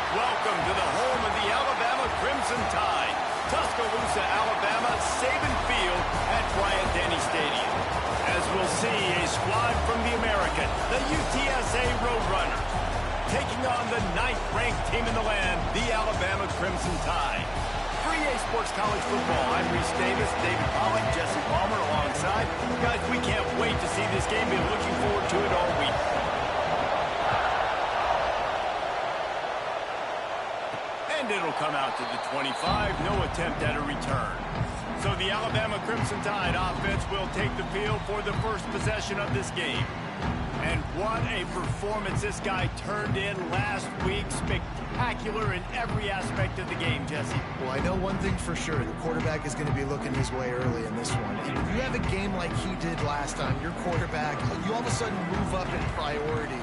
Welcome to the home of the Alabama Crimson Tide. Tuscaloosa, Alabama, Saban Field at Bryant-Denny Stadium. As we'll see, a squad from the American, the UTSA Roadrunners, taking on the 9th-ranked team in the land, the Alabama Crimson Tide. For EA Sports College Football, I'm Reese Davis, David Pollock, Jesse Palmer alongside. Guys, we can't wait to see this game. Been looking forward to it all week. And it'll come out to the 25, no attempt at a return. So the Alabama Crimson Tide offense will take the field for the first possession of this game. And what a performance this guy turned in last week. Spectacular in every aspect of the game, Jesse. Well, I know one thing for sure. The quarterback is going to be looking his way early in this one. And if you have a game like he did last time, your quarterback, you all of a sudden move up in priority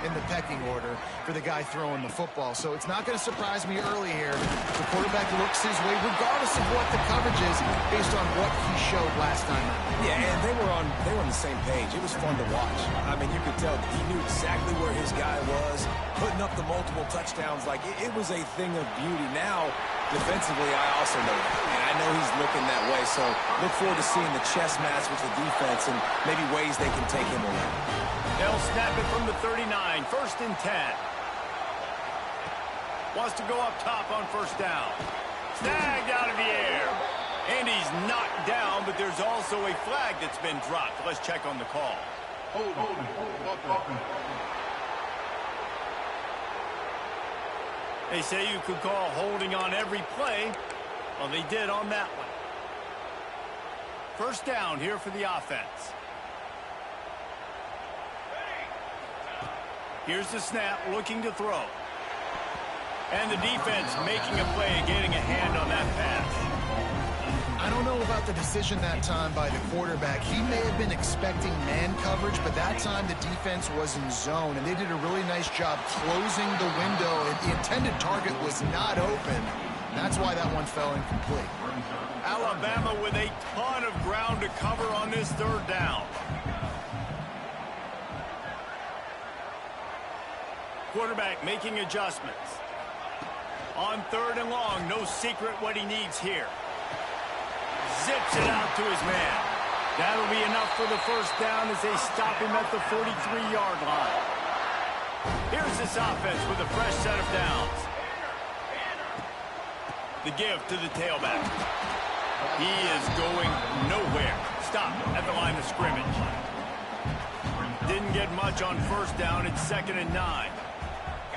in the pecking order for the guy throwing the football. So it's not going to surprise me early here. The quarterback looks his way, regardless of what the coverage is, based on what he showed last time out. Yeah, and they were on the same page. It was fun to watch. I mean, you could tell he knew exactly where his guy was, putting up the multiple touchdowns. Like, it was a thing of beauty. Now, defensively, I also know that. And I know he's looking that way. So look forward to seeing the chess match with the defense and maybe ways they can take him away. They'll snap it from the 39, 1st and 10. Wants to go up top on first down. Snagged out of the air. And he's knocked down, but there's also a flag that's been dropped. Let's check on the call. They say you could call holding on every play. Well, they did on that one. First down here for the offense. Here's the snap, looking to throw. And the defense making a play, getting a hand on that pass. I don't know about the decision that time by the quarterback. He may have been expecting man coverage, but that time the defense was in zone, and they did a really nice job closing the window. The intended target was not open. That's why that one fell incomplete. Alabama with a ton of ground to cover on this 3rd down. Quarterback making adjustments. On 3rd and long, no secret what he needs here. Zips it out to his man. That'll be enough for the first down as they stop him at the 43-yard line. Here's this offense with a fresh set of downs. The give to the tailback. He is going nowhere. Stop at the line of scrimmage. Didn't get much on first down. It's 2nd and 9.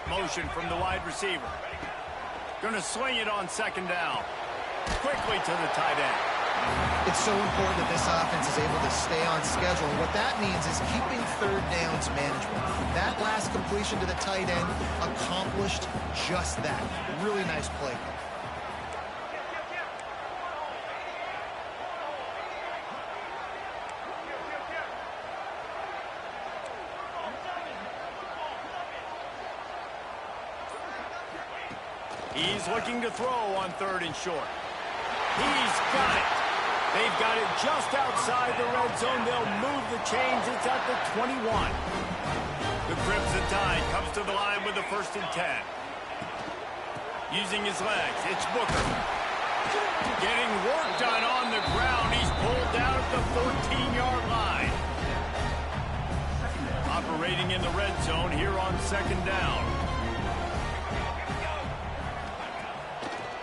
Motion from the wide receiver. Gonna swing it on 2nd down. Quickly to the tight end. It's so important that this offense is able to stay on schedule. And what that means is keeping 3rd downs management. That last completion to the tight end accomplished just that. Really nice play. He's looking to throw on 3rd and short. He's got it. They've got it just outside the red zone. They'll move the chains. It's at the 21. The Crimson Tide comes to the line with the 1st and 10. Using his legs, it's Booker. Getting work done on the ground. He's pulled down at the 14-yard line. Operating in the red zone here on 2nd down.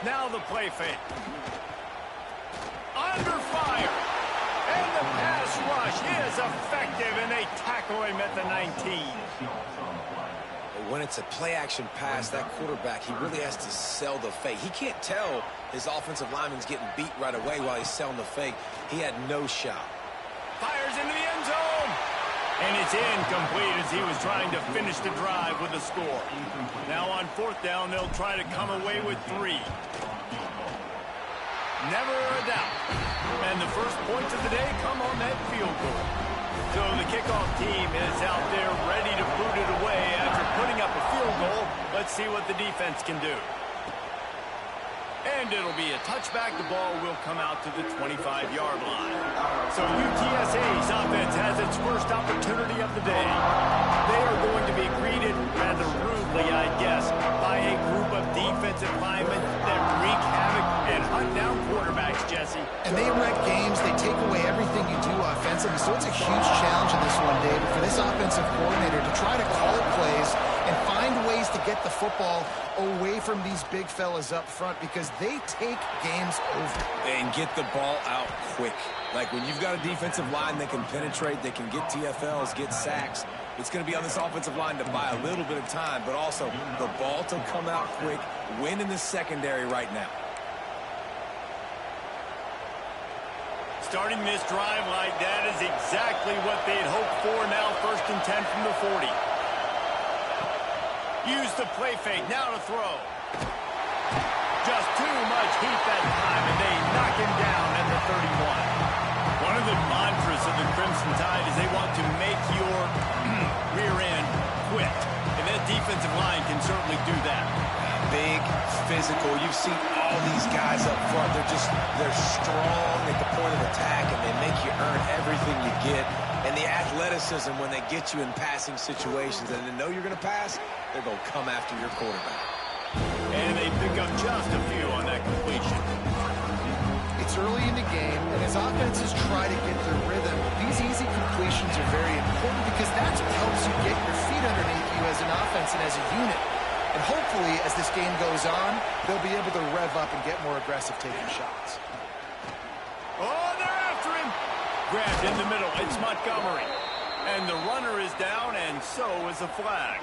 Now the play fake. Under fire. And the pass rush is effective, and they tackle him at the 19. When it's a play-action pass, that quarterback, he really has to sell the fake. He can't tell his offensive lineman's getting beat right away while he's selling the fake. He had no shot. Fires into the end zone. And it's incomplete as he was trying to finish the drive with a score. Now on 4th down, they'll try to come away with 3. Never a doubt. And the first points of the day come on that field goal. So the kickoff team is out there ready to boot it away after putting up a field goal. Let's see what the defense can do. And it'll be a touchback. The ball will come out to the 25-yard line. So UTSA's offense has its first opportunity of the day. They are going to be greeted rather rudely, I guess, by a group of And they wreck games. They take away everything you do offensively. So it's a huge challenge in this one, David, for this offensive coordinator to try to call plays and find ways to get the football away from these big fellas up front because they take games over. And get the ball out quick. Like when you've got a defensive line that can penetrate, they can get TFLs, get sacks, it's going to be on this offensive line to buy a little bit of time, but also the ball to come out quick, win in the secondary right now. Starting this drive like that is exactly what they'd hoped for. Now 1st and 10 from the 40. Use the play fake, now to throw. Just too much heat that time, and they knock him down at the 31. One of the mantras of the Crimson Tide is they want to make your rear end quit. And that defensive line can certainly do that. Big, physical. You've seen all these guys up front. They're strong at the point of attack, and they make you earn everything you get. And the athleticism when they get you in passing situations and they know you're going to pass, they're going to come after your quarterback. And they pick up just a few on that completion. It's early in the game, and as offenses try to get their rhythm, these easy completions are very important because that's what helps you get your feet underneath you as an offense and as a unit. And hopefully, as this game goes on, they'll be able to rev up and get more aggressive taking shots. Oh, they're after him. Grabbed in the middle. It's Montgomery. And the runner is down, and so is the flag.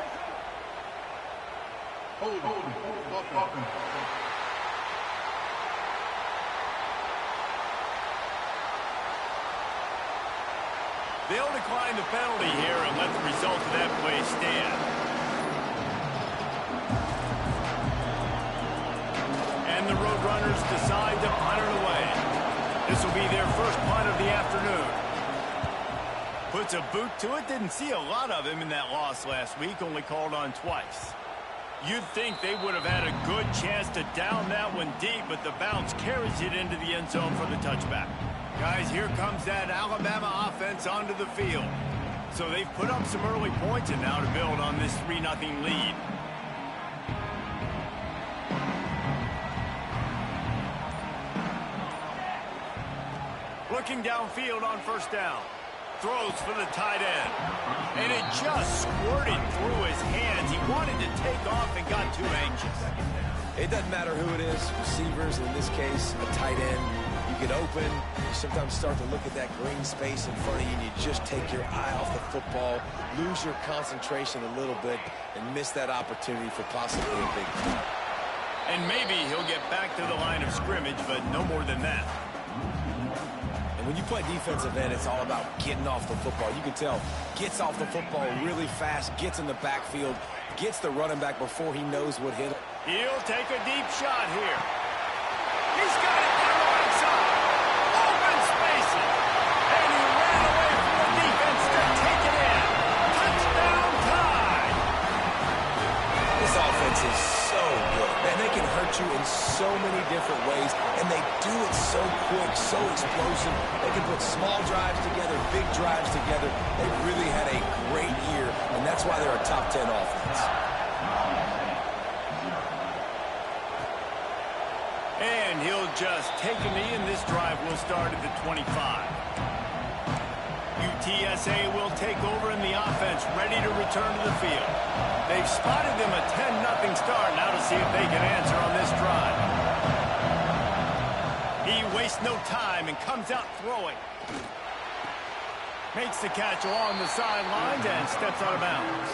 They'll decline the penalty here and let the result of that play stand. And the Roadrunners decide to punt it away. This will be their first punt of the afternoon. Puts a boot to it. Didn't see a lot of him in that loss last week. Only called on twice. You'd think they would have had a good chance to down that one deep, but the bounce carries it into the end zone for the touchback. Guys, here comes that Alabama offense onto the field. So they've put up some early points and now to build on this 3-0 lead. Looking downfield on 1st down. Throws for the tight end. And it just squirted through his hands. He wanted to take off and got too anxious. It doesn't matter who it is, receivers, in this case, a tight end. You get open, you sometimes start to look at that green space in front of you, and you just take your eye off the football, lose your concentration a little bit, and miss that opportunity for possibly a big play. And maybe he'll get back to the line of scrimmage, but no more than that. And when you play defensive end, it's all about getting off the football. You can tell, gets off the football really fast, gets in the backfield, gets the running back before he knows what hit him. He'll take a deep shot here. He's got it to the right side. Open spacing. And he ran away from the defense to take it in. Touchdown tie. This offense is so good. Man, they can hurt you in so many different ways, and they do it so quick, so explosive. They can put small drives together, big drives together. They've really had a great year, and that's why they're a top 10 offense. And he'll just take a knee, and this drive will start at the 25. UTSA will take over in the offense, ready to return to the field. They've spotted them a 10-0 start. Now to see if they can answer on this drive. He wastes no time and comes out throwing. Makes the catch along the sidelines and steps out of bounds.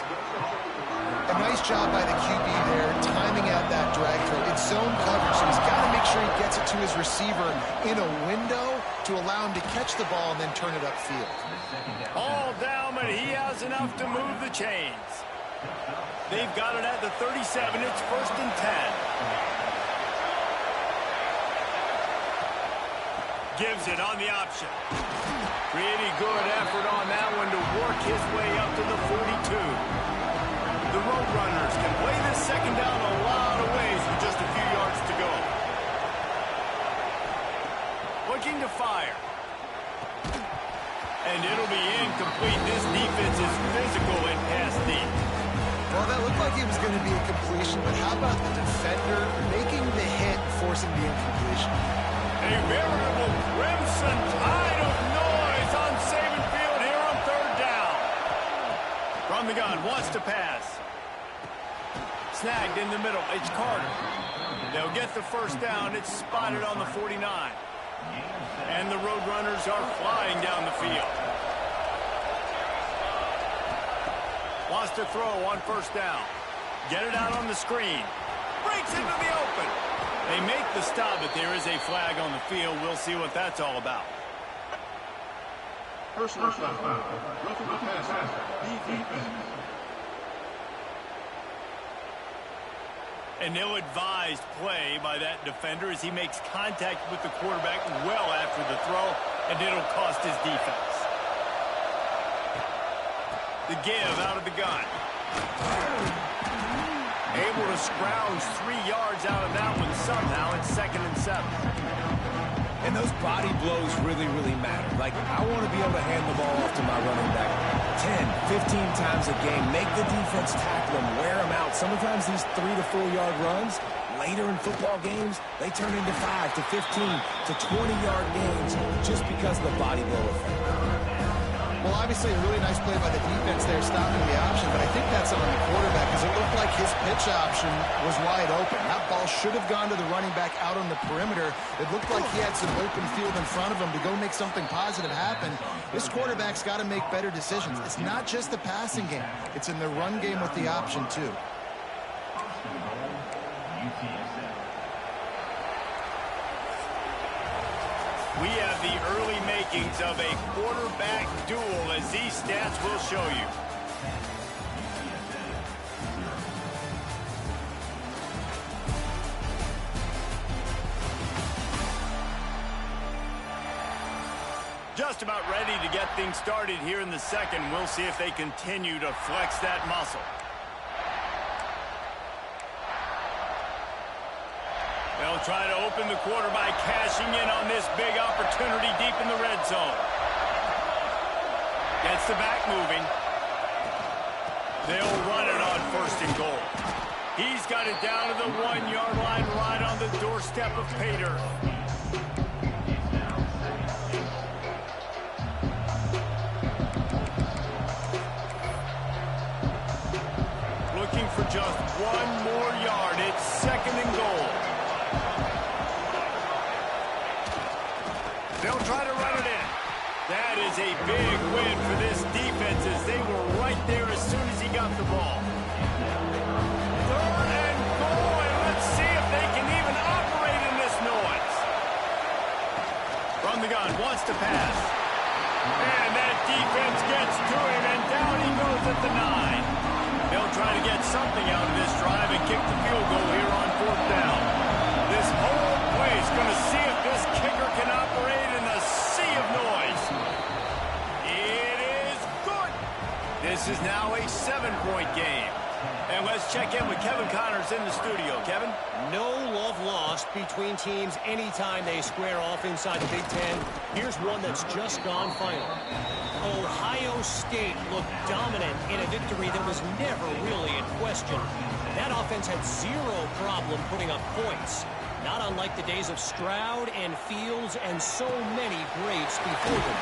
A nice job by the QB there, timing out that drag throw. It's zone coverage, so he's got to make sure he gets it to his receiver in a window to allow him to catch the ball and then turn it upfield. All down, but he has enough to move the chains. They've got it at the 37. It's 1st and 10. Gives it on the option. Pretty good effort on that one to work his way up to the 42. The Roadrunners can play this 2nd down a lot of ways with just a few yards to go. Looking to fire. And it'll be incomplete. This defense is physical and pass deep. Well, that looked like it was going to be a completion, but how about the defender making the hit, forcing the incompletion? A veritable Crimson Tide of noise on Saban Field here on third down. From the gun, wants to pass. Snagged in the middle. It's Carter. They'll get the first down. It's spotted on the 49. And the Roadrunners are flying down the field. Wants to throw on first down. Get it out on the screen. Breaks into the open. They make the stop, but there is a flag on the field. We'll see what that's all about. Personal foul. Roughing the passer. Defense. An ill-advised play by that defender as he makes contact with the quarterback well after the throw, and it'll cost his defense. The give out of the gun. Able to scrounge 3 yards out of that one somehow. It's 2nd and 7. And those body blows really, really matter. Like, I want to be able to hand the ball off to my running back 10, 15 times a game. Make the defense tackle them, wear them out. Sometimes these 3 to 4 yard runs, later in football games, they turn into 5 to 15 to 20-yard gains just because of the body blow effect. Well, obviously, a really nice play by the defense there, stopping the option, but I think that's on the quarterback because it looked like his pitch option was wide open. That ball should have gone to the running back out on the perimeter. It looked like he had some open field in front of him to go make something positive happen. This quarterback's got to make better decisions. It's not just the passing game. It's in the run game with the option, too. We have the early makings of a quarterback duel, as these stats will show you. Just about ready to get things started here in the second. We'll see if they continue to flex that muscle. They'll try to open the quarter by cashing in on this big opportunity deep in the red zone. Gets the back moving. They'll run it on 1st and goal. He's got it down to the 1 yard line right on the doorstep of pay dirt. Looking for just 1 more yard. It's 2nd and goal. They'll try to run it in. That is a big win for this defense as they were right there as soon as he got the ball. 3rd and goal, and let's see if they can even operate in this noise. From the gun, wants to pass. And that defense gets to him, and down he goes at the 9. They'll try to get something out of this drive and kick the field goal here on 4th down. This whole play is going to see if this kicker can operate in the sea of noise. It is good. This is now a 7-point game. And let's check in with Kevin Connors in the studio. Kevin? No love lost between teams anytime they square off inside the Big Ten. Here's one that's just gone final. Ohio State looked dominant in a victory that was never really in question. That offense had zero problem putting up points. Not unlike the days of Stroud and Fields and so many greats before them.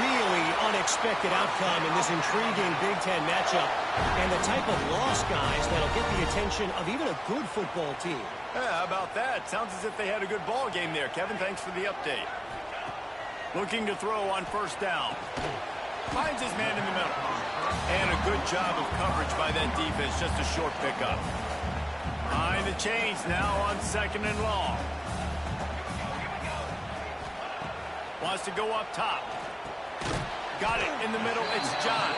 Really unexpected outcome in this intriguing Big Ten matchup. And the type of loss, guys, that'll get the attention of even a good football team. Yeah, how about that? Sounds as if they had a good ball game there. Kevin, thanks for the update. Looking to throw on 1st down. Finds his man in the middle. And a good job of coverage by that defense. Just a short pickup. Behind the chains now on 2nd and long. Wants to go up top. Got it in the middle. It's John.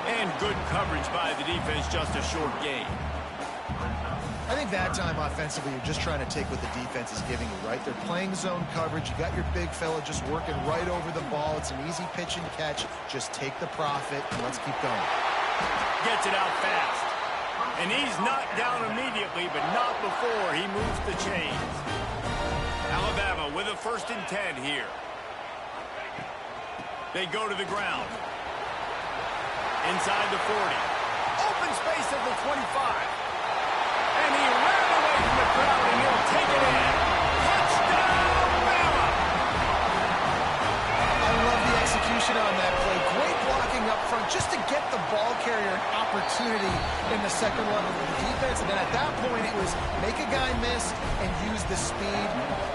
And good coverage by the defense. Just a short gain. I think that time offensively, you're just trying to take what the defense is giving you, right? They're playing zone coverage. You got your big fella just working right over the ball. It's an easy pitch and catch. Just take the profit and let's keep going. Gets it out fast. And he's knocked down immediately, but not before he moves the chains. Alabama with a 1st and 10 here. They go to the ground. Inside the 40. Open space at the 25. And he ran away from the crowd, and he'll take it in. Touchdown, Bama! carrier an opportunity in the second level of the defense. And then at that point, it was make a guy miss and use the speed.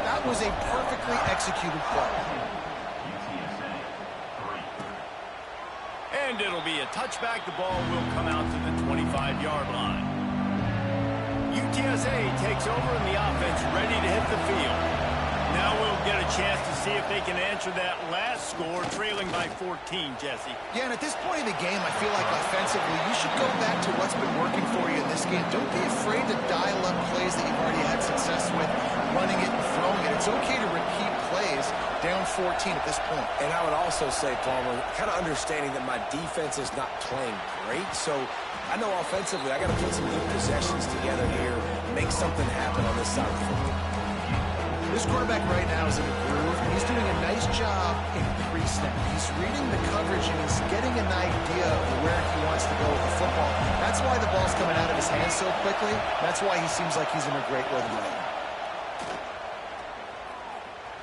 That was a perfectly executed play. And it'll be a touchback. The ball will come out to the 25-yard line. UTSA takes over in the offense, ready to hit the field. Now we'll get a chance to see if they can answer that last score, trailing by 14, Jesse. Yeah, and at this point in the game, I feel like offensively, you should go back to what's been working for you in this game. Don't be afraid to dial up plays that you've already had success with, running it and throwing it. It's okay to repeat plays down 14 at this point. And I would also say, Palmer, kind of understanding that my defense is not playing great, so I know offensively I got to put some good possessions together here, make something happen on this side of the football. This quarterback right now is in a groove, and he's doing a nice job in pre-snap. He's reading the coverage, and he's getting an idea of where he wants to go with the football. That's why the ball's coming out of his hands so quickly. That's why he seems like he's in a great rhythm right now.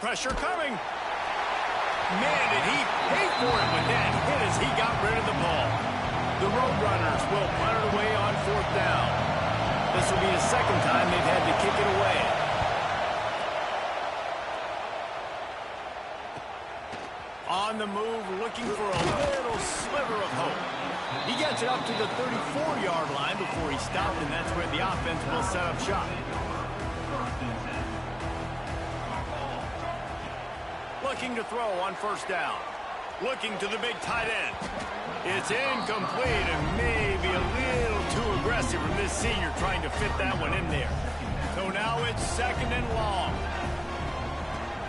Pressure coming. Man, did he pay for it with that hit as he got rid of the ball. The Roadrunners will punt it away on 4th down. This will be the second time they've had to kick it away. On the move, looking for a little sliver of hope. He gets it up to the 34-yard line before he stopped, and that's where the offense will set up shop. Looking to throw on 1st down. Looking to the big tight end. It's incomplete and maybe a little too aggressive from this senior trying to fit that one in there. So now it's 2nd and long.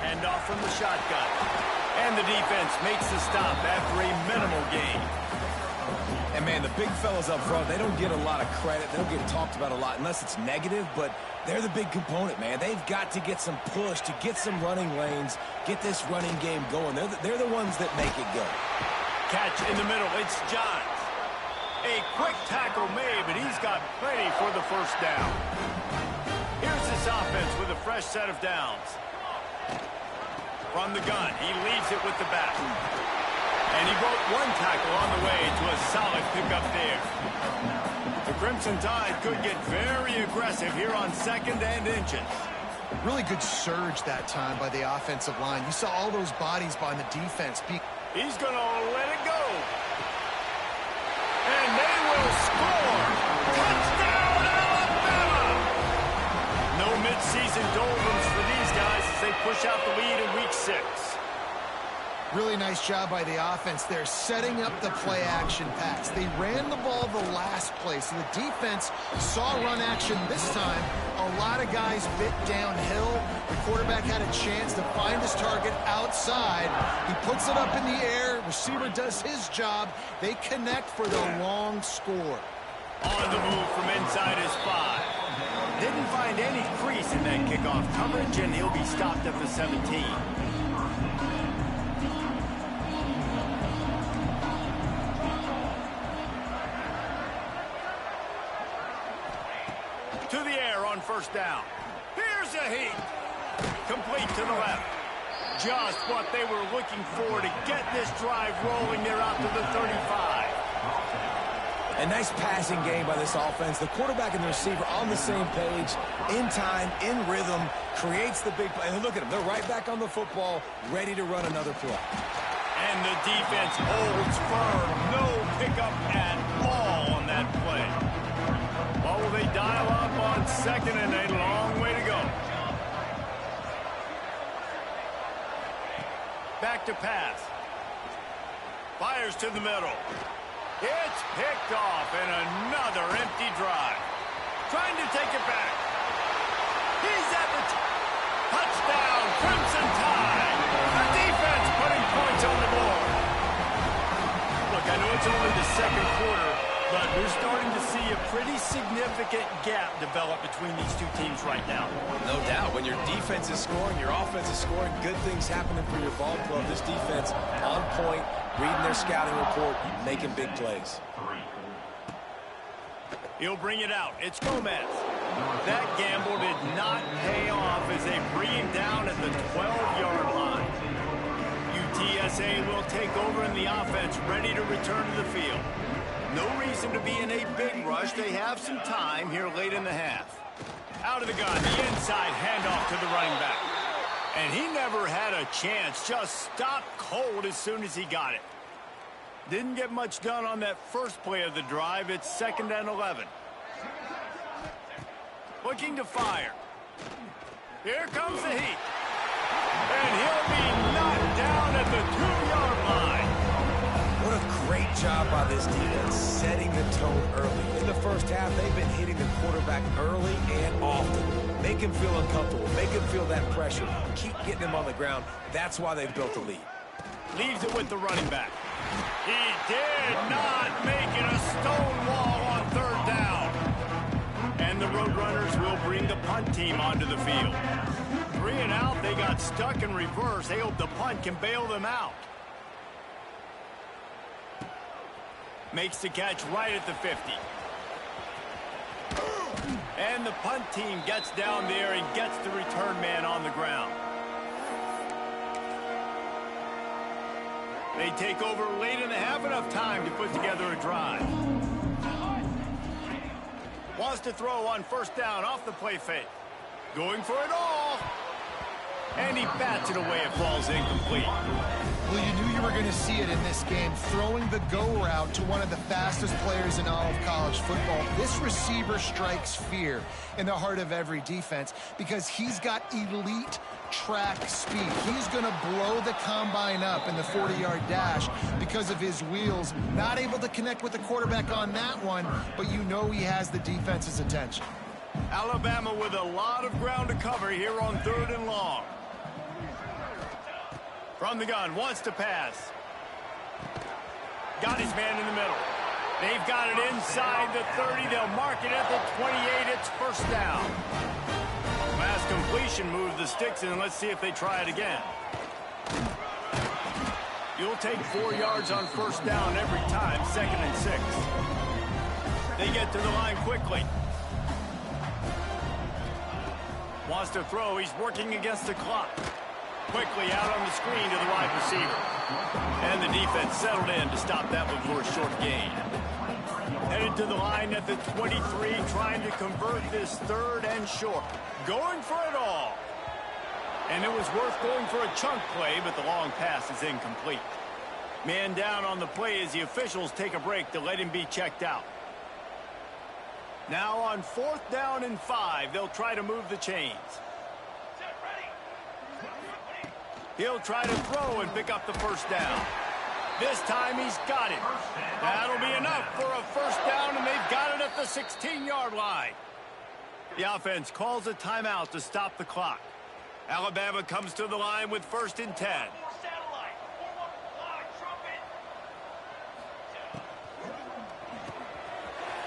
Hand off from the shotgun. And the defense makes the stop after a minimal gain. And, man, the big fellas up front, they don't get a lot of credit. They don't get talked about a lot unless it's negative, but they're the big component, man. They've got to get some push, to get some running lanes, get this running game going. They're the ones that make it go. Catch in the middle. It's Johns. A quick tackle made, but he's got plenty for the 1st down. Here's this offense with a fresh set of downs. From the gun, he leaves it with the back. And he broke one tackle on the way to a solid pickup there. The Crimson Tide could get very aggressive here on 2nd and inches. Really good surge that time by the offensive line. You saw all those bodies by the defense. He's going to let it go. And they will score. Touchdown, Alabama! No midseason doldrums for these guys as they push out the lead in Week 6. Really nice job by the offense there, setting up the play-action pass. They ran the ball the last play, so the defense saw run action this time. A lot of guys bit downhill. The quarterback had a chance to find his target outside. He puts it up in the air. Receiver does his job. They connect for the long score. On the move from inside his 5. Didn't find any crease in that kickoff coverage, and he'll be stopped at the 17. To the air on 1st down. Here's a heat. Complete to the left. Just what they were looking for to get this drive rolling. They're out to the 35. A nice passing game by this offense. The quarterback and the receiver on the same page, in time, in rhythm, creates the big play. And look at them. They're right back on the football, ready to run another play. And the defense holds firm. No pickup at all on that play. What will they dial up on 2nd and a long way to go? Back to pass. Fires to the middle. It's picked off and another empty drive. Trying to take it back. He's at the touchdown, Crimson Tide. The defense putting points on the board. Look, I know it's only the 2nd quarter, but we're starting to see a pretty significant gap develop between these two teams right now. No doubt. When your defense is scoring, your offense is scoring, good things happening for your ball club. This defense on point, reading their scouting report, making big plays. He'll bring it out. It's Gomez. That gamble did not pay off as they bring him down at the 12-yard line. UTSA will take over in the offense, ready to return to the field. No reason to be in a big rush. They have some time here late in the half. Out of the gun, the inside handoff to the running back. And he never had a chance. Just stopped cold as soon as he got it. Didn't get much done on that first play of the drive. It's 2nd and 11. Looking to fire. Here comes the heat. And he'll be knocked down at the 2-yard line. What a great job by this defense setting the tone early. In the first half, they've been hitting the quarterback early and often. Make him feel uncomfortable. Make him feel that pressure. Keep getting him on the ground. That's why they've built a lead. Leaves it with the running back. He did not make it a stone wall on 3rd down. And the Roadrunners will bring the punt team onto the field. 3 and out, they got stuck in reverse. They hope the punt can bail them out. Makes the catch right at the 50. And the punt team gets down there and gets the return man on the ground. They take over late in the half, enough time to put together a drive. Wants to throw on 1st down off the play fake. Going for it all. And he bats it away. It falls incomplete. Well, you knew you were going to see it in this game. Throwing the go route to one of the fastest players in all of college football. This receiver strikes fear in the heart of every defense because he's got elite track speed. He's going to blow the combine up in the 40-yard dash because of his wheels. Not able to connect with the quarterback on that one, but you know he has the defense's attention. Alabama with a lot of ground to cover here on 3rd and long. From the gun, wants to pass. Got his man in the middle. They've got it inside the 30. They'll mark it at the 28. It's 1st down. Last completion moved the sticks in. Let's see if they try it again. You'll take 4 yards on 1st down every time, 2nd and 6. They get to the line quickly. Wants to throw. He's working against the clock. Quickly out on the screen to the wide receiver. And the defense settled in to stop that one for a short gain. Headed to the line at the 23, trying to convert this 3rd and short. Going for it all. And it was worth going for a chunk play, but the long pass is incomplete. Man down on the play as the officials take a break to let him be checked out. Now on 4th down and 5, they'll try to move the chains. He'll try to throw and pick up the 1st down. This time he's got it. That'll be enough for a 1st down, and they've got it at the 16-yard line. The offense calls a timeout to stop the clock. Alabama comes to the line with 1st and 10.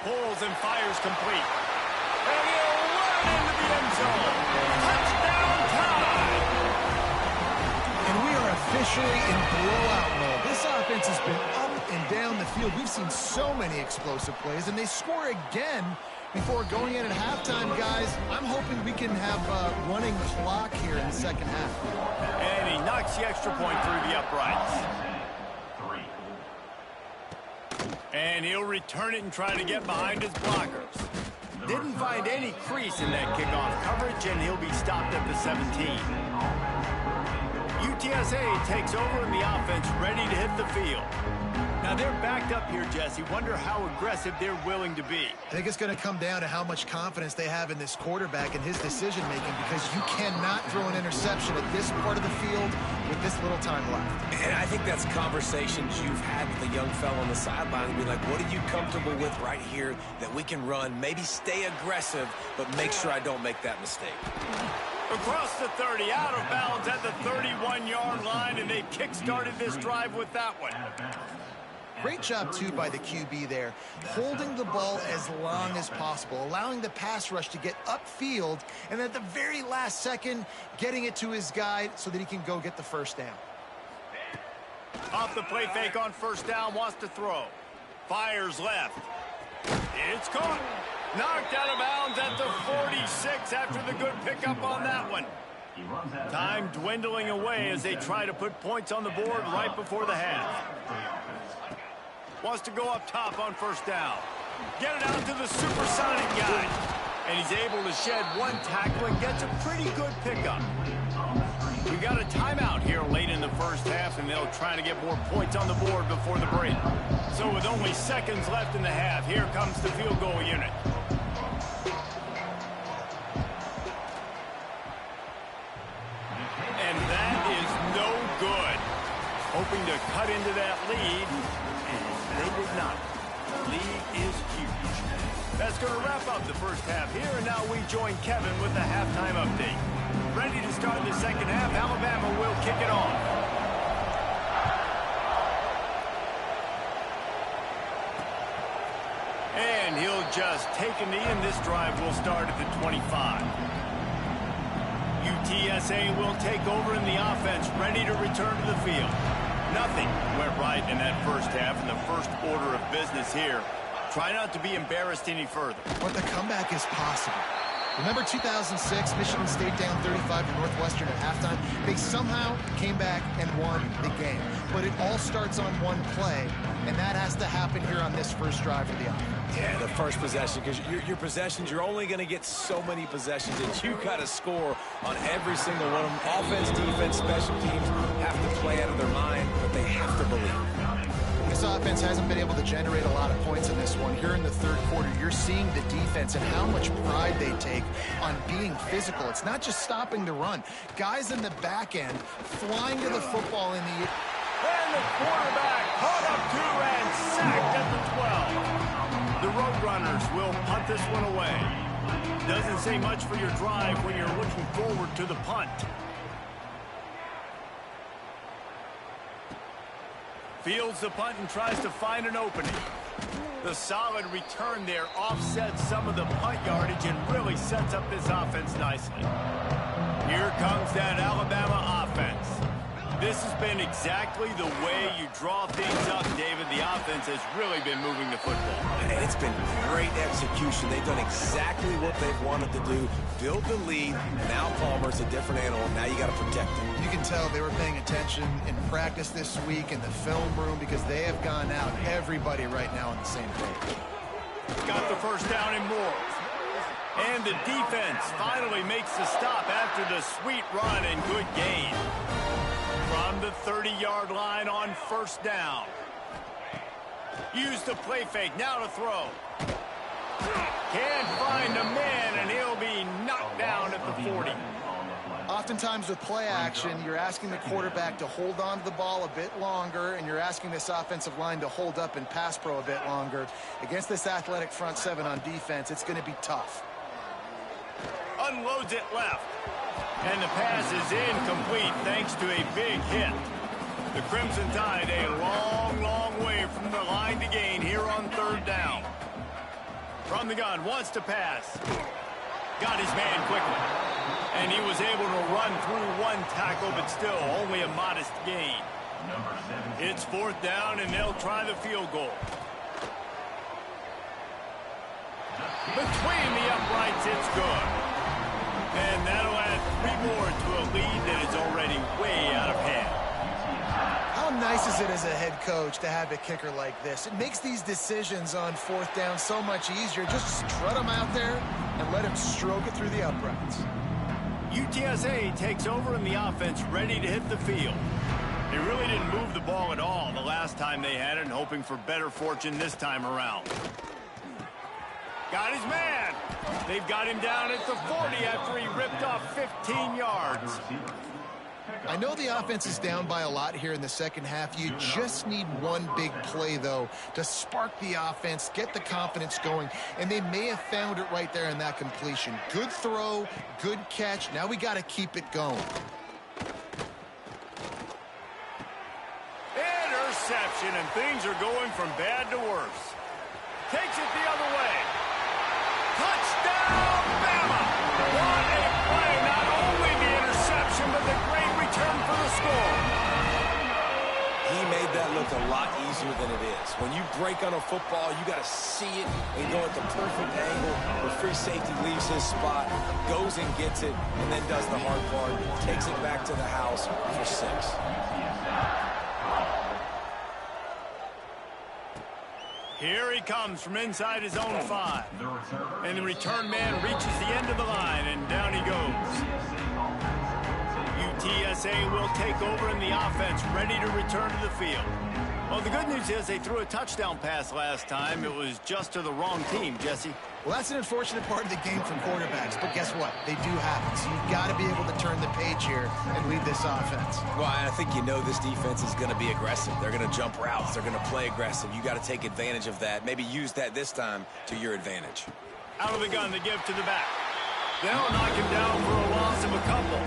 Pulls and fires complete. And he'll run into the end zone. Touchdown time! And we are officially in blowout mode. This offense has been up and down the field. We've seen so many explosive plays, and they score again before going in at halftime, guys. I'm hoping we can have a running clock here in the 2nd half. And he knocks the extra point through the uprights. And he'll return it and try to get behind his blockers. Didn't find any crease in that kickoff coverage, and he'll be stopped at the 17. UTSA takes over in the offense, ready to hit the field. Now they're backed up here, Jesse. Wonder how aggressive they're willing to be. I think it's going to come down to how much confidence they have in this quarterback and his decision-making, because you cannot throw an interception at this part of the field with this little time left. And I think that's conversations you've had with a young fellow on the sideline and be like, what are you comfortable with right here that we can run? Maybe stay aggressive, but make sure I don't make that mistake. Across the 30, out of bounds at the 31-yard line, and they've kick-started this drive with that one. Great job, too, by the QB there, holding the ball as long as possible, allowing the pass rush to get upfield, and at the very last second, getting it to his guy so that he can go get the 1st down. Off the play fake on 1st down, wants to throw. Fires left. It's caught. Knocked out of bounds at the 46 after the good pickup on that one. Time dwindling away as they try to put points on the board right before the half. Wants to go up top on first down. Get it out to the supersonic guy. And he's able to shed one tackle and gets a pretty good pickup. We got a timeout here late in the first half, and they'll try to get more points on the board before the break. So with only seconds left in the half, here comes the field goal unit. And that is no good. Hoping to cut into that lead, and they did not. The lead is huge. That's going to wrap up the first half here, and now we join Kevin with the halftime update. Ready to start the second half. Alabama will kick it off. And he'll just take a knee, and this drive will start at the 25. UTSA will take over in the offense, ready to return to the field. Nothing went right in that first half, and the first order of business here. Try not to be embarrassed any further. But the comeback is possible. Remember 2006, Michigan State down 35 to Northwestern at halftime? They somehow came back and won the game. But it all starts on one play, and that has to happen here on this first drive of the offense. Yeah, the first possession, because your possessions, you're only going to get so many possessions, and you got to score on every single one of them. Offense, defense, special teams have to play out of their mind, but they have to believe. This offense hasn't been able to generate a lot of points in this one. Here in the third quarter, you're seeing the defense and how much pride they take on being physical. It's not just stopping the run. Guys in the back end flying to the football in the air. And the quarterback caught up to and sacked at the 12. The Roadrunners will punt this one away. Doesn't say much for your drive when you're looking forward to the punt. Fields the punt and tries to find an opening. The solid return there offsets some of the punt yardage and really sets up this offense nicely. Here comes that Alabama offense. This has been exactly the way you draw things up, David. The offense has really been moving the football. And it's been great execution. They've done exactly what they've wanted to do. Build the lead. Now Palmer's a different animal. Now you got to protect him. You can tell they were paying attention in practice this week in the film room because they have gone out, everybody right now on the same page. Got the first down and more. And the defense finally makes the stop after the sweet run and good gain. From the 30-yard line on first down. Use the play fake, now to throw. Can't find a man, and he'll be knocked down at the 40. Oftentimes with play action, you're asking the quarterback to hold on to the ball a bit longer, and you're asking this offensive line to hold up and pass pro a bit longer. Against this athletic front seven on defense, it's going to be tough. Unloads it left. And the pass is incomplete thanks to a big hit. The Crimson Tide a long, long way from the line to gain here on third down. From the gun, wants to pass. Got his man quickly. And he was able to run through one tackle, but still only a modest gain. It's fourth down, and they'll try the field goal. Between the uprights, it's good. And that'll add 3 more to a lead that is already way out of hand. How nice is it as a head coach to have a kicker like this? It makes these decisions on fourth down so much easier. Just strut him out there and let him stroke it through the uprights. UTSA takes over in the offense, ready to hit the field. They really didn't move the ball at all the last time they had it, and hoping for better fortune this time around. Got his man. They've got him down at the 40 after he ripped off 15 yards. I know the offense is down by a lot here in the second half. You just need one big play, though, to spark the offense, get the confidence going, and they may have found it right there in that completion. Good throw, good catch. Now we got to keep it going. Interception, and things are going from bad to worse. Takes it the other way. Touchdown, Bama! What a play! Not only the interception, but the great return for the score. He made that look a lot easier than it is. When you break on a football, you got to see it and go at the perfect angle where free safety leaves his spot, goes and gets it, and then does the hard part, takes it back to the house for 6. Here he comes from inside his own 5. And the return man reaches the end of the line, and down he goes. UTSA will take over in the offense, ready to return to the field. Well, the good news is they threw a touchdown pass last time. It was just to the wrong team, Jesse. Well, that's an unfortunate part of the game from quarterbacks, but guess what? They do happen, so you've got to be able to turn the page here and lead this offense. Well, I think you know this defense is going to be aggressive. They're going to jump routes. They're going to play aggressive. You got to take advantage of that. Maybe use that this time to your advantage. Out of the gun, they give to the back. They'll knock him down for a loss of a couple.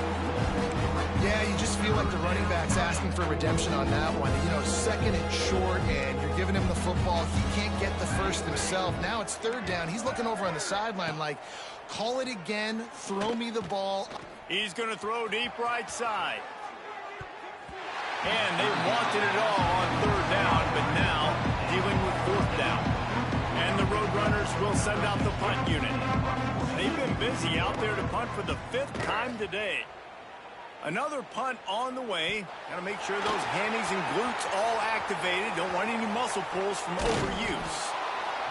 Yeah, you just feel like the running back's asking for redemption on that one. You know, second and short, and you're giving him the football. He can't get the first himself. Now it's third down. He's looking over on the sideline like, call it again, throw me the ball. He's going to throw deep right side. And they wanted it all on third down, but now dealing with fourth down. And the Roadrunners will send out the punt unit. They've been busy out there to punt for the 5th time today. Another punt on the way. Got to make sure those hammies and glutes all activated. Don't want any muscle pulls from overuse.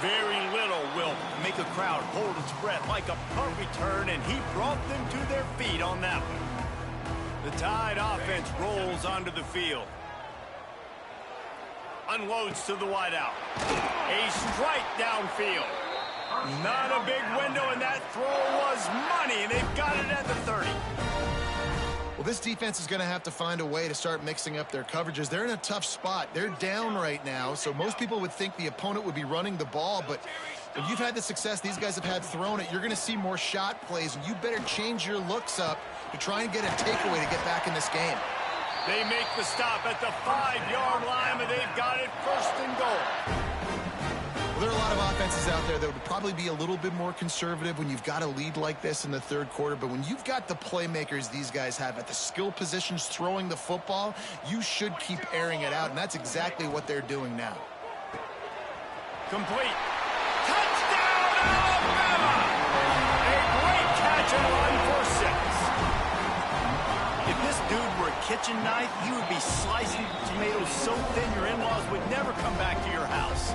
Very little will make a crowd hold its breath like a punt return, and he brought them to their feet on that one. The Tide offense rolls onto the field. Unloads to the wideout. A strike downfield. Not a big window, and that throw was money, and they've got it at the 30. Well, this defense is going to have to find a way to start mixing up their coverages. They're in a tough spot. They're down right now, so most people would think the opponent would be running the ball, but when you've had the success these guys have had throwing it, you're going to see more shot plays, and you better change your looks up to try and get a takeaway to get back in this game. They make the stop at the 5-yard line, and they've got it first and goal. Well, there are a lot of offenses out there that would probably be a little bit more conservative when you've got a lead like this in the third quarter, but when you've got the playmakers these guys have at the skill positions throwing the football, you should keep airing it out, and that's exactly what they're doing now. Complete. Touchdown, Alabama! A great catch and run for 6. If this dude were a kitchen knife, he would be slicing tomatoes so thin your in-laws would never come back to your house.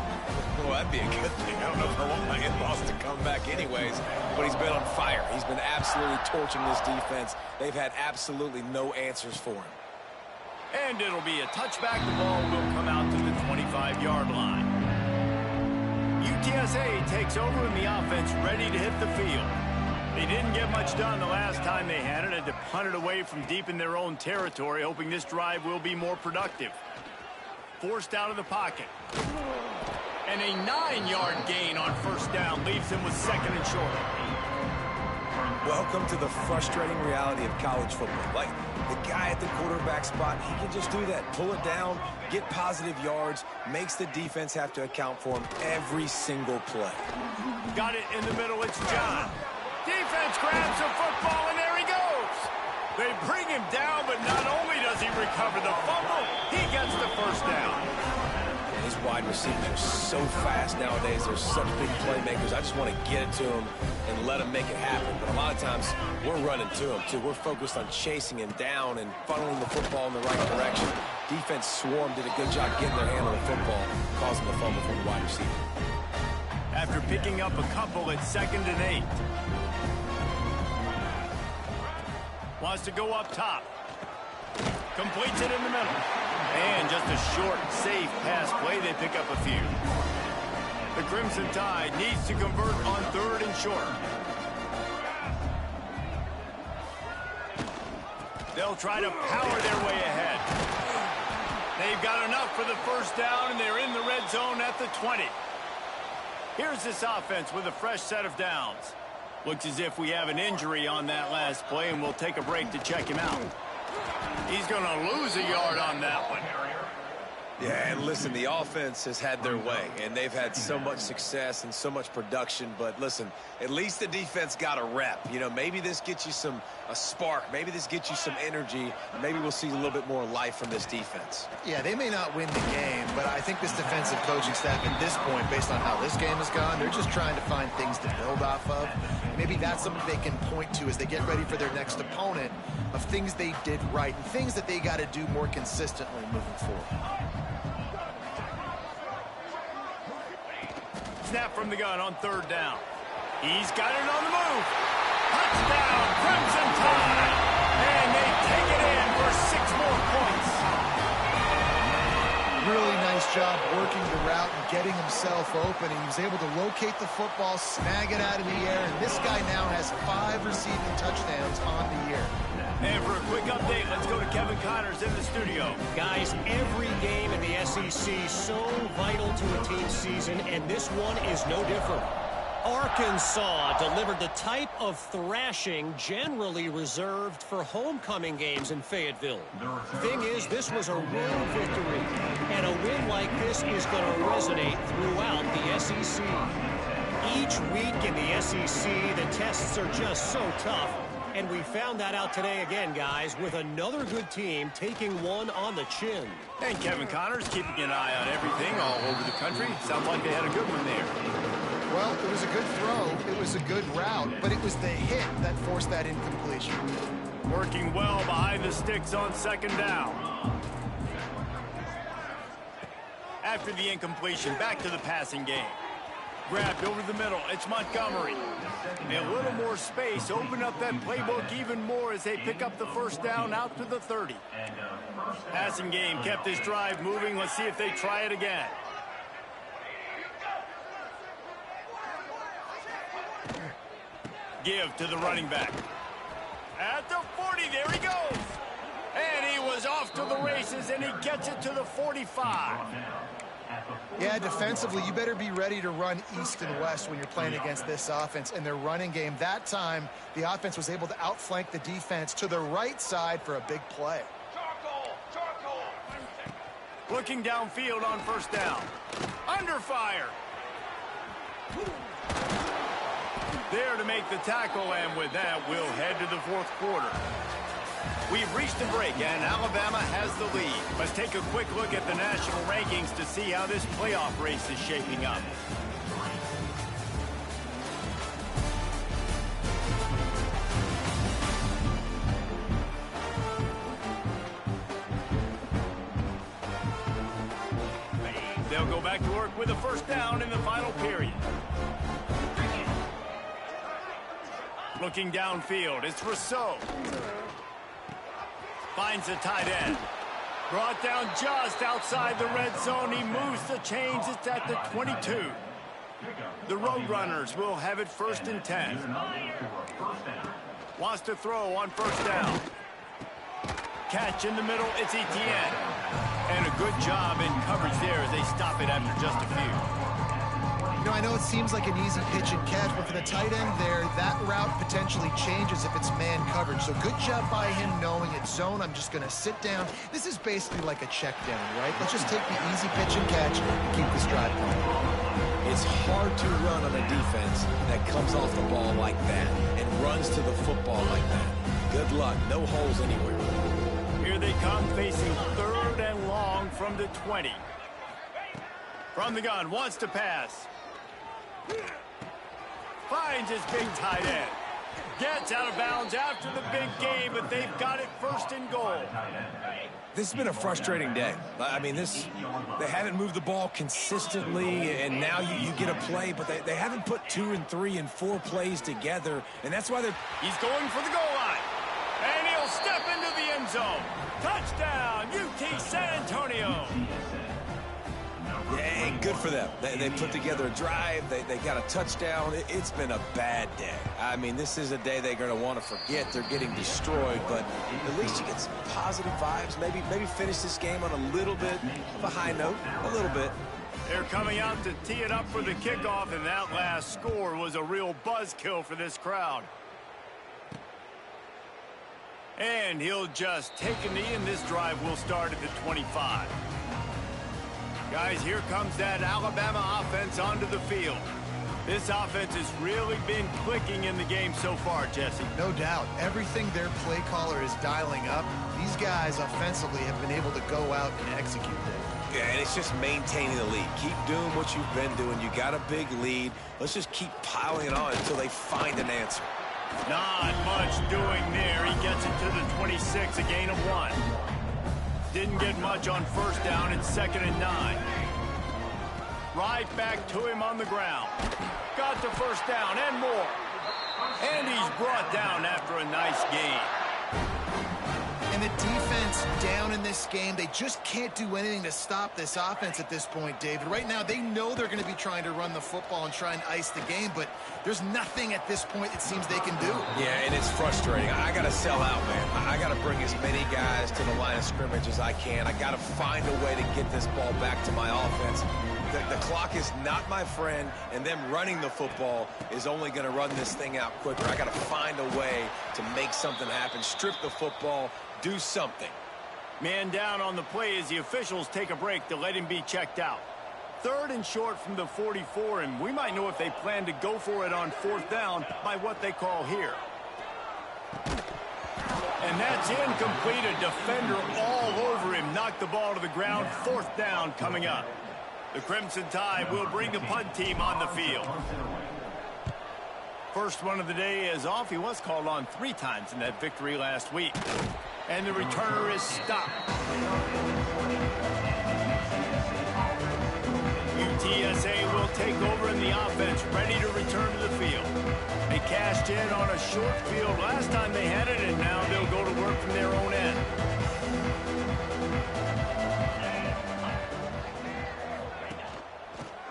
Well, that'd be a good thing. I don't know if I want my in-laws to come back anyways, but he's been on fire. He's been absolutely torching this defense. They've had absolutely no answers for him. And it'll be a touchback. The ball will come out to the 25-yard line. UTSA takes over in the offense, ready to hit the field. They didn't get much done the last time they had to punt it away from deep in their own territory, hoping this drive will be more productive. Forced out of the pocket. And a 9-yard gain on first down leaves him with second and short. Welcome to the frustrating reality of college football. Like, the guy at the quarterback spot, he can just do that. Pull it down, get positive yards, makes the defense have to account for him every single play. Got it in the middle, it's John. Defense grabs the football, and there he goes. They bring him down, but not only does he recover the fumble, he gets the first down. These wide receivers are so fast nowadays. They're such big playmakers. I just want to get it to them and let them make it happen. But a lot of times, we're running to them, too. We're focused on chasing him down and funneling the football in the right direction. Defense swarm did a good job getting their hand on the football, causing the fumble from the wide receiver. After picking up a couple, it's 2nd and 8. Wants to go up top. Completes it in the middle. And just a short, safe pass play. They pick up a few. The Crimson Tide needs to convert on 3rd and short. They'll try to power their way ahead. They've got enough for the first down, and they're in the red zone at the 20. Here's this offense with a fresh set of downs. Looks as if we have an injury on that last play, and we'll take a break to check him out. He's going to lose a yard on that one. Yeah, and listen, the offense has had their way, and they've had so much success and so much production. But listen, at least the defense got a rep. You know, maybe this gets you a spark. Maybe this gets you some energy. Maybe we'll see a little bit more life from this defense. Yeah, they may not win the game, but I think this defensive coaching staff at this point, based on how this game has gone, they're just trying to find things to build off of. Maybe that's something they can point to as they get ready for their next opponent, of things they did right and things that they got to do more consistently moving forward. Snap from the gun on third down. He's got it on the move. Touchdown, Crimson Tide. And they take it in for 6 more points. Really nice job working the route and getting himself open. He was able to locate the football, snag it out of the air, and this guy now has 5 receiving touchdowns on the year. And for a quick update, let's go to Kevin Connors in the studio. Guys, every game in the SEC so vital to a team's season, and this one is no different. Arkansas delivered the type of thrashing generally reserved for homecoming games in Fayetteville. Thing is, this was a road victory, and a win like this is going to resonate throughout the SEC. Each week in the SEC, the tests are just so tough, and we found that out today again, guys, with another good team taking one on the chin. And Kevin Connors keeping an eye on everything all over the country. Sounds like they had a good one there. Well, it was a good throw, it was a good route, but it was the hit that forced that incompletion. Working well behind the sticks on second down. After the incompletion, back to the passing game. Grabbed over the middle, it's Montgomery. A little more space, open up that playbook even more as they pick up the first down out to the 30. Passing game kept this drive moving. Let's see if they try it again. Give to the running back. At the 40, there he goes. And he was off to the races, and he gets it to the 45. Yeah, defensively, you better be ready to run east and west when you're playing against this offense. In their running game, that time, the offense was able to outflank the defense to the right side for a big play. Looking downfield on first down. Under fire. There to make the tackle, and with that, we'll head to the fourth quarter. We've reached the break, and Alabama has the lead. Let's take a quick look at the national rankings to see how this playoff race is shaping up. They'll go back to work with a first down in the final period. Looking downfield, it's Rousseau. Finds the tight end. Brought down just outside the red zone. He moves the chains. It's at the 22. The Roadrunners will have it 1st and 10. Wants to throw on first down. Catch in the middle, it's Etienne. And a good job in coverage there as they stop it after just a few. You know, I know it seems like an easy pitch and catch, but for the tight end there, that route potentially changes if it's man coverage. So good job by him knowing it's zone. I'm just going to sit down. This is basically like a check down, right? Let's just take the easy pitch and catch and keep this drive going. It's hard to run on a defense that comes off the ball like that and runs to the football like that. Good luck. No holes anywhere. Here they come, facing 3rd and long from the 20. From the gun, wants to pass. Finds his big tight end. Gets out of bounds after the big game, but they've got it 1st and goal. This has been a frustrating day. I mean, they haven't moved the ball consistently, and now you get a play, but they haven't put 2 and 3 and 4 plays together, and that's why He's going for the goal line, and he'll step into the end zone. Touchdown, UT San Antonio. Yeah, good for them. They put together a drive. They got a touchdown. It's been a bad day. I mean, this is a day they're going to want to forget. They're getting destroyed, but at least you get some positive vibes. Maybe finish this game on a little bit of a high note, a little bit. They're coming out to tee it up for the kickoff, and that last score was a real buzzkill for this crowd. And he'll just take a knee, and this drive will start at the 25. Guys, here comes that Alabama offense onto the field. This offense has really been clicking in the game so far, Jesse. No doubt. Everything their play caller is dialing up, these guys offensively have been able to go out and execute it. Yeah, and it's just maintaining the lead. Keep doing what you've been doing. You got a big lead. Let's just keep piling it on until they find an answer. Not much doing there. He gets it to the 26, a gain of 1. Didn't get much on first down. It's 2nd and 9. Right back to him on the ground. Got the first down and more. And he's brought down after a nice gain. And the defense down in this game, they just can't do anything to stop this offense at this point, David. Right now, they know they're going to be trying to run the football and try and ice the game, but there's nothing at this point it seems they can do. Yeah, and it's frustrating. I got to sell out, man. I got to bring as many guys to the line of scrimmage as I can. I got to find a way to get this ball back to my offense. The clock is not my friend, and them running the football is only going to run this thing out quicker. I got to find a way to make something happen, strip the football, do something. Man down on the play as the officials take a break to let him be checked out. 3rd and short from the 44, and we might know if they plan to go for it on 4th down by what they call here. And that's incomplete. A defender all over him. Knocked the ball to the ground. 4th down coming up. The Crimson Tide will bring the punt team on the field. First one of the day is off. He was called on 3 times in that victory last week. And the returner is stopped. UTSA will take over in the offense, ready to return to the field. They cashed in on a short field last time they had it, and now they'll go to work from their own end.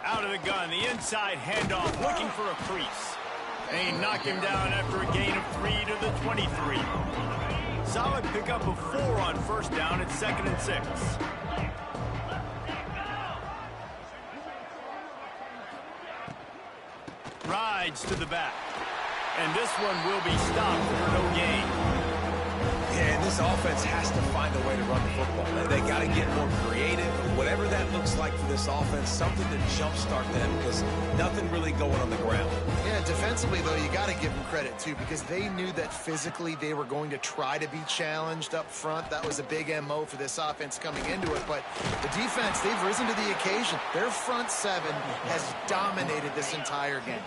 Out of the gun, the inside handoff, looking for a crease. They knock him down after a gain of 3 to the 23. Solid pickup of 4 on 1st down at 2nd and 6. Rides to the back. And this one will be stopped for no gain. Yeah, and this offense has to find a way to run the football. They got to get more creative. Whatever that looks like for this offense, something to jumpstart them because nothing really going on the ground. Yeah, defensively, though, you got to give them credit, too, because they knew that physically they were going to try to be challenged up front. That was a big MO for this offense coming into it. But the defense, they've risen to the occasion. Their front 7 has dominated this entire game.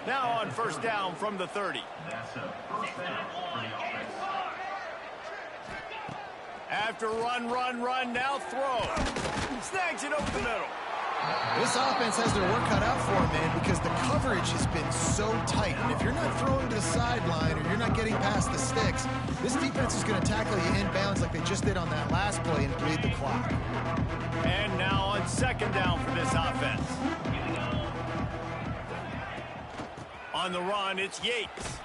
Now on 1st down from the 30. After run, now throw. Snags it over the middle. This offense has their work cut out for them, man, because the coverage has been so tight. And if you're not throwing to the sideline or you're not getting past the sticks, this defense is going to tackle you inbounds like they just did on that last play and bleed the clock. And now on 2nd down for this offense. On the run, it's Yates.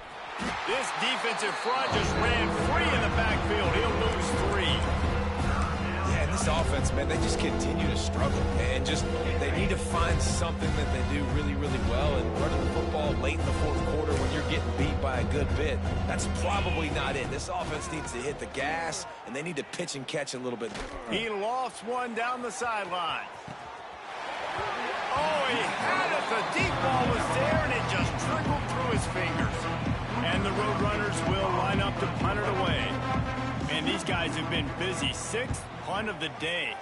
This defensive front just ran free in the backfield. He'll lose 3. Yeah, and this offense, man, they just continue to struggle. And just, they need to find something that they do really, really well. And running the football late in the 4th quarter when you're getting beat by a good bit, that's probably not it. This offense needs to hit the gas, and they need to pitch and catch a little bit. He lofts one down the sideline. Oh, he had it. The deep ball was there, and it just trickled through his fingers. And the Roadrunners will line up to punt it away. Man, these guys have been busy. 6th punt of the day.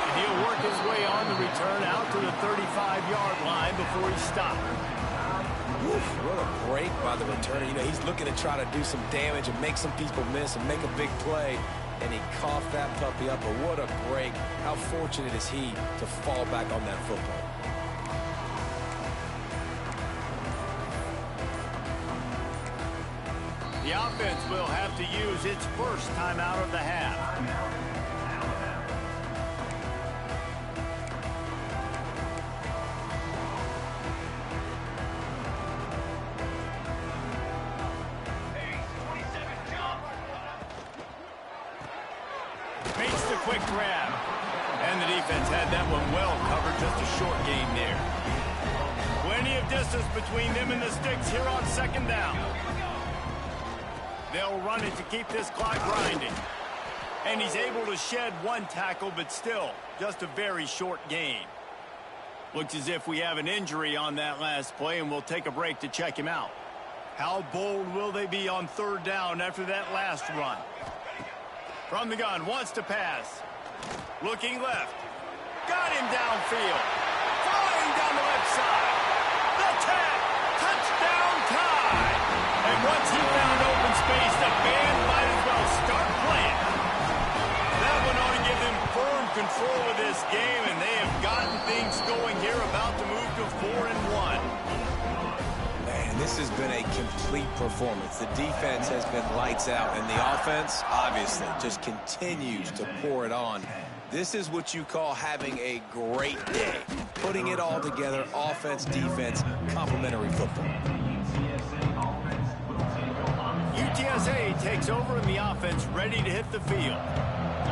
And he'll work his way on the return out to the 35-yard line before he's stopped. Oof, what a break by the returner. You know, he's looking to try to do some damage and make some people miss and make a big play. And he coughed that puppy up, but what a break. How fortunate is he to fall back on that football. The offense will have to use its first timeout of the half. Makes the quick grab. And the defense had that one well covered. Just a short gain there. Plenty of distance between them and the sticks here on 2nd down. They'll run it to keep this clock grinding. And he's able to shed 1 tackle, but still, just a very short gain. Looks as if we have an injury on that last play, and we'll take a break to check him out. How bold will they be on 3rd down after that last run? From the gun, wants to pass. Looking left. Got him downfield. Flying down the left side. The tap. Touchdown tie. And once he found open space, the band might as well start playing. That control of this game, and they have gotten things going here, about to move to 4-1. Man, this has been a complete performance. The defense has been lights out, and the offense, obviously, just continues to pour it on. This is what you call having a great day. Putting it all together, offense, defense, complementary football. UTSA takes over in the offense, ready to hit the field.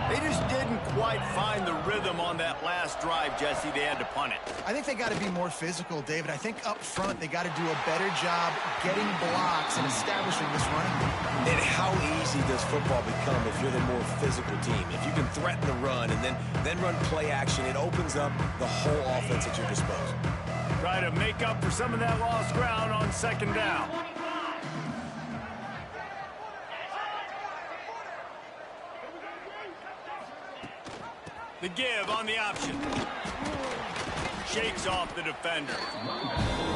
They just didn't quite find the rhythm on that last drive, Jesse. They had to punt it. I think they got to be more physical, David. I think up front they got to do a better job getting blocks and establishing this running game. And how easy does football become if you're the more physical team? If you can threaten the run and then run play action, it opens up the whole offense at your disposal. Try to make up for some of that lost ground on second down. The give on the option. Shakes off the defender.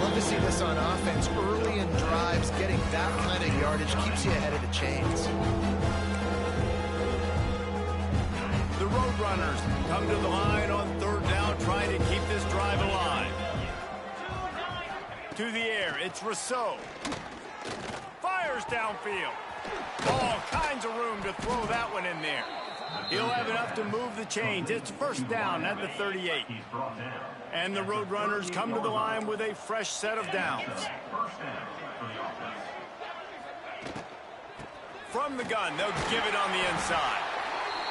Love to see this on offense. Early in drives, getting that kind of yardage keeps you ahead of the chains. The Roadrunners come to the line on third down, trying to keep this drive alive. To the air, it's Rousseau. Fires downfield. All kinds of room to throw that one in there. He'll have enough to move the chains. It's first down at the 38. And the Roadrunners come to the line with a fresh set of downs. From the gun, they'll give it on the inside.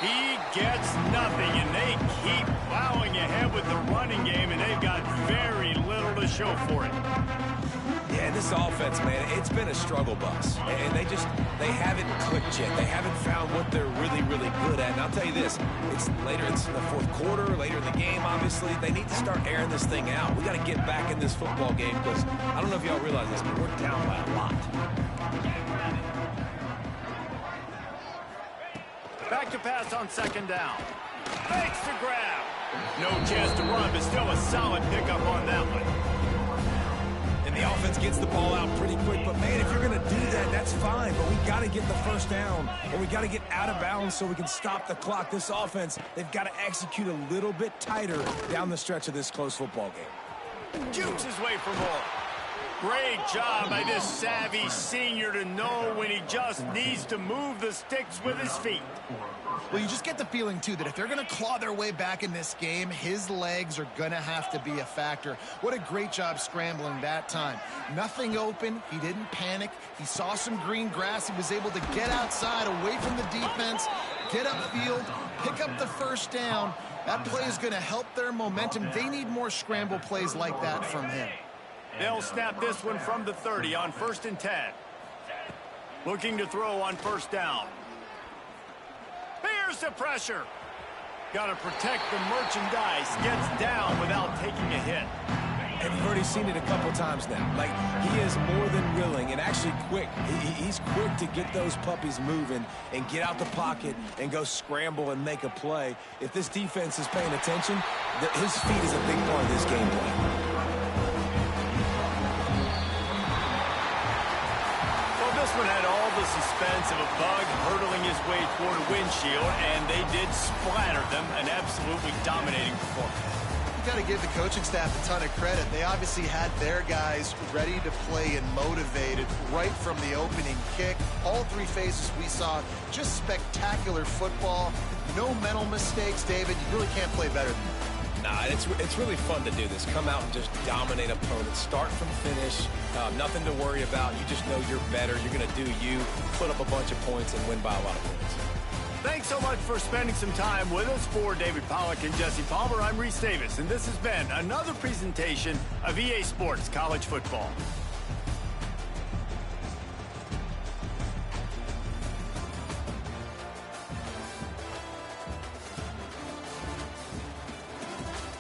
He gets nothing, and they keep plowing ahead with the running game, and they've got very little to show for it. Yeah, this offense, man, it's been a struggle bus. And they haven't clicked yet. They haven't found what they're really, really good at. And I'll tell you this, it's in the fourth quarter, later in the game, obviously. They need to start airing this thing out. We got to get back in this football game because I don't know if y'all realize this, but we're down by a lot. Back to pass on second down. Fakes to grab. No chance to run, but still a solid pickup on that one. And the offense gets the ball out pretty quick. But, man, if you're going to do that, that's fine. But we got to get the first down, and we got to get out of bounds so we can stop the clock. This offense, they've got to execute a little bit tighter down the stretch of this close football game. Jukes his way for more. Great job by this savvy senior to know when he just needs to move the sticks with his feet. Well, you just get the feeling, too, that if they're going to claw their way back in this game, his legs are going to have to be a factor. What a great job scrambling that time. Nothing open. He didn't panic. He saw some green grass. He was able to get outside, away from the defense, get upfield, pick up the first down. That play is going to help their momentum. They need more scramble plays like that from him. They'll snap this one from the 30 on 1st and 10. Looking to throw on first down. Here's the pressure. Got to protect the merchandise. Gets down without taking a hit. And you've already seen it a couple times now. Like, he is more than willing and actually quick. He's quick to get those puppies moving and get out the pocket and go scramble and make a play. If this defense is paying attention, his feet is a big part of this game plan. This one had all the suspense of a bug hurtling his way toward a windshield, and they did splatter them. An absolutely dominating performance. You got to give the coaching staff a ton of credit. They obviously had their guys ready to play and motivated right from the opening kick. All three phases we saw, just spectacular football. No mental mistakes, David. You really can't play better than that. Nah, it's really fun to do this. Come out and just dominate opponents. Start from finish. Nothing to worry about. You just know you're better. You're going to do you, put up a bunch of points, and win by a lot of points. Thanks so much for spending some time with us. For David Pollack and Jesse Palmer, I'm Reese Davis, and this has been another presentation of EA Sports College Football.